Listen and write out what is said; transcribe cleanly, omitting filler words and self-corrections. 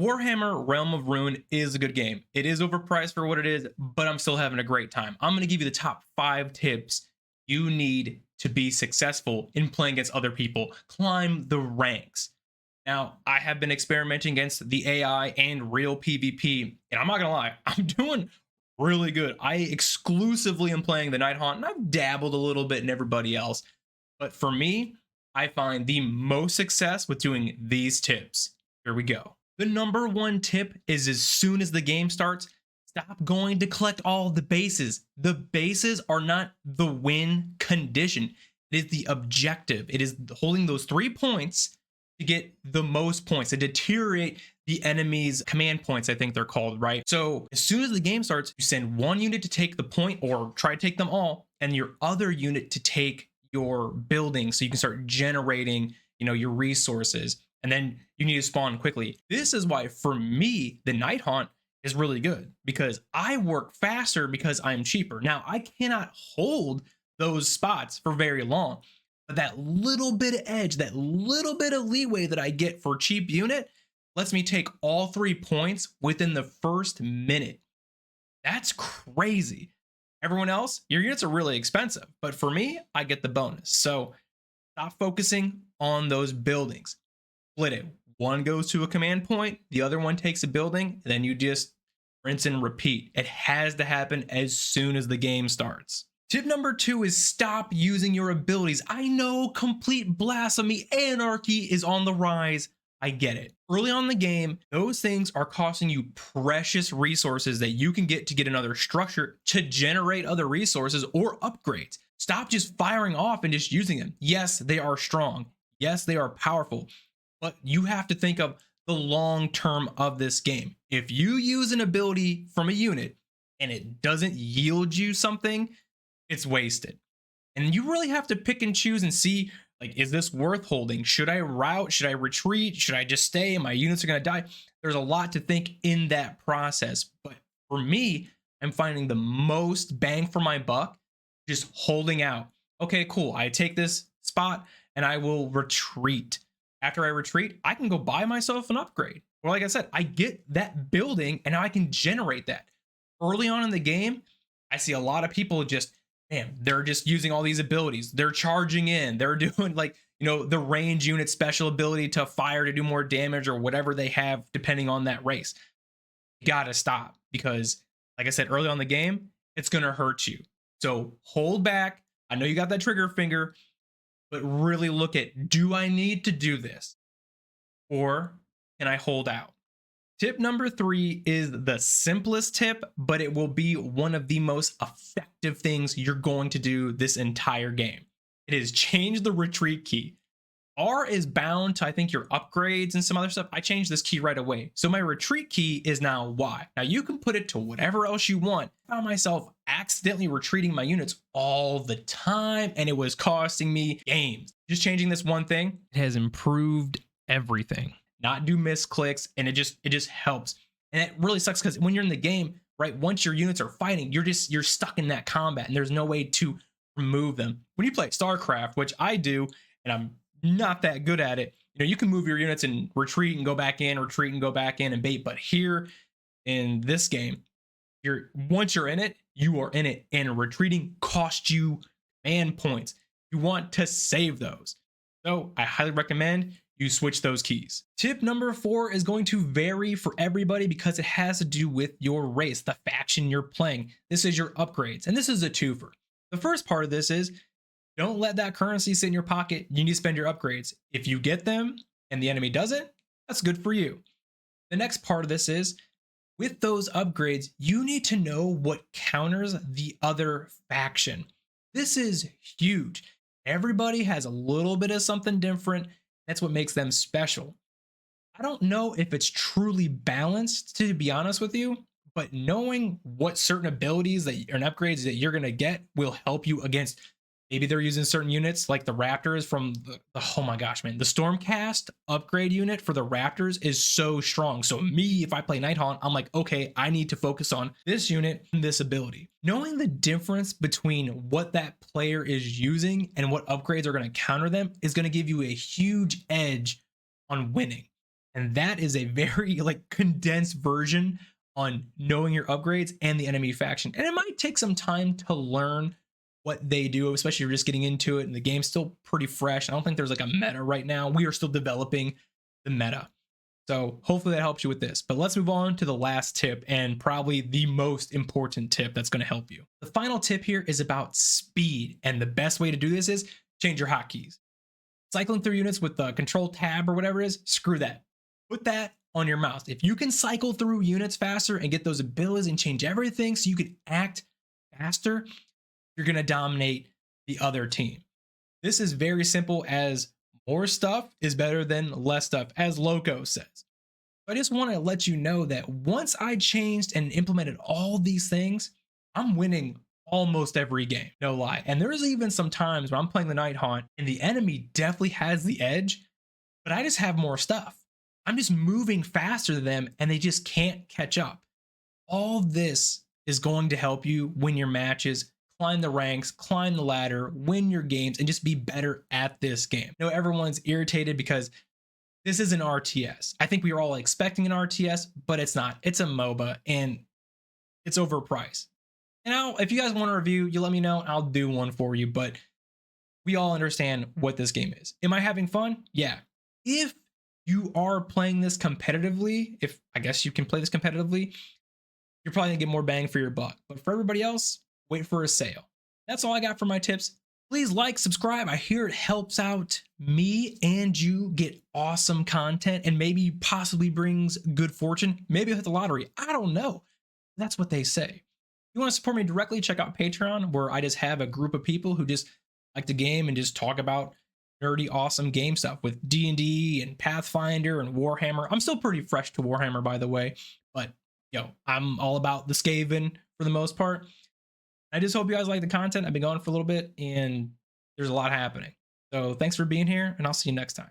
Warhammer Realm of Ruin is a good game. It is overpriced for what it is, but I'm still having a great time. I'm going to give you the top 5 tips you need to be successful in playing against other people. Climb the ranks. Now, I have been experimenting against the AI and real PvP, and I'm not going to lie, I'm doing really good. I exclusively am playing the Nighthaunt, and I've dabbled a little bit in everybody else. But for me, I find the most success with doing these tips. Here we go. The number 1 tip is as soon as the game starts, stop going to collect all the bases. The bases are not the win condition. It is the objective. It is holding those 3 points to get the most points, to deteriorate the enemy's command points, I think they're called, right? So as soon as the game starts, you send one unit to take the point or try to take them all, and your other unit to take your building so you can start generating, your resources. And then you need to spawn quickly. This is why, for me, the Nighthaunt is really good because I work faster because I'm cheaper. Now, I cannot hold those spots for very long, but that little bit of edge, that little bit of leeway that I get for cheap unit lets me take all 3 points within the first minute. That's crazy. Everyone else, your units are really expensive, but for me, I get the bonus. So stop focusing on those buildings. Split it. One goes to a command point, the other one takes a building, and then you just rinse and repeat. It has to happen as soon as the game starts. Tip number 2 is stop using your abilities. I know complete blasphemy, anarchy is on the rise. I get it. Early on in the game, those things are costing you precious resources that you can get to get another structure to generate other resources or upgrades. Stop just firing off and just using them. Yes, they are strong. Yes, they are powerful. But you have to think of the long term of this game. If you use an ability from a unit and it doesn't yield you something, it's wasted. And you really have to pick and choose and see, like, is this worth holding? Should I route? Should I retreat? Should I just stay? My units are going to die. There's a lot to think in that process. But for me, I'm finding the most bang for my buck just holding out. Okay, cool. I take this spot and I will retreat. After I retreat, I can go buy myself an upgrade. Or like I said, I get that building and now I can generate that. Early on in the game, I see a lot of people just, man, they're just using all these abilities. They're charging in. They're doing the range unit special ability to fire to do more damage or whatever they have depending on that race. You gotta stop because, like I said, early on in the game, it's gonna hurt you. So hold back. I know you got that trigger finger, but really look at, do I need to do this? Or can I hold out? Tip number 3 is the simplest tip, but it will be one of the most effective things you're going to do this entire game. It is change the retreat key. R is bound to, I think, your upgrades and some other stuff. I changed this key right away. So my retreat key is now Y. Now you can put it to whatever else you want. I found myself accidentally retreating my units all the time, and it was costing me games. Just changing this one thing, it has improved everything. Not do misclicks, and it just helps. And it really sucks because when you're in the game, right, once your units are fighting, you're stuck in that combat, and there's no way to remove them. When you play StarCraft, which I do, and I'm not that good at it, you can move your units and retreat and go back in, retreat and go back in and bait. But here in this game, once you're in it, you are in it, and retreating costs you command points. You want to save those. So I highly recommend you switch those keys. Tip number 4 is going to vary for everybody because it has to do with your race, the faction you're playing. This is your upgrades, and this is a twofer. The first part of this is, don't let that currency sit in your pocket. You need to spend your upgrades. If you get them and the enemy doesn't, that's good for you. The next part of this is, with those upgrades, you need to know what counters the other faction. This is huge. Everybody has a little bit of something different. That's what makes them special. I don't know if it's truly balanced, to be honest with you, but knowing what certain abilities and upgrades that you're going to get will help you against, maybe they're using certain units like the Raptors from oh my gosh, man, the Stormcast upgrade unit for the Raptors is so strong. So me, if I play Nighthaunt, I'm like, okay, I need to focus on this unit and this ability. Knowing the difference between what that player is using and what upgrades are going to counter them is going to give you a huge edge on winning. And that is a very like condensed version on knowing your upgrades and the enemy faction. And it might take some time to learn what they do, especially if you're just getting into it and the game's still pretty fresh. I don't think there's like a meta right now. We are still developing the meta. So hopefully that helps you with this. But let's move on to the last tip, and probably the most important tip that's going to help you. The final tip here is about speed. And the best way to do this is change your hotkeys. Cycling through units with the control tab or whatever it is, screw that. Put that on your mouse. If you can cycle through units faster and get those abilities and change everything so you can act faster, you're going to dominate the other team. This is very simple, as more stuff is better than less stuff, as Loco says. I just want to let you know that once I changed and implemented all these things, I'm winning almost every game, no lie. And there's even some times where I'm playing the NIGHTHAUNT and the enemy definitely has the edge, but I just have more stuff. I'm just moving faster than them and they just can't catch up. All this is going to help you win your matches, climb the ranks, climb the ladder, win your games, and just be better at this game. I know everyone's irritated because this is an RTS. I think we were all expecting an RTS, but it's not. It's a MOBA and it's overpriced. And if you guys want a review, you let me know. I'll do one for you, but we all understand what this game is. Am I having fun? Yeah. If you are playing this competitively, if I guess you can play this competitively, you're probably gonna get more bang for your buck. But for everybody else, wait for a sale. That's all I got for my tips. Please like, subscribe. I hear it helps out me and you get awesome content and maybe possibly brings good fortune. Maybe hit the lottery. I don't know. That's what they say. If you want to support me directly, check out Patreon, where I just have a group of people who just like the game and just talk about nerdy, awesome game stuff with D&D and Pathfinder and Warhammer. I'm still pretty fresh to Warhammer, by the way, but I'm all about the Skaven for the most part. I just hope you guys like the content. I've been going for a little bit and there's a lot happening. So thanks for being here, and I'll see you next time.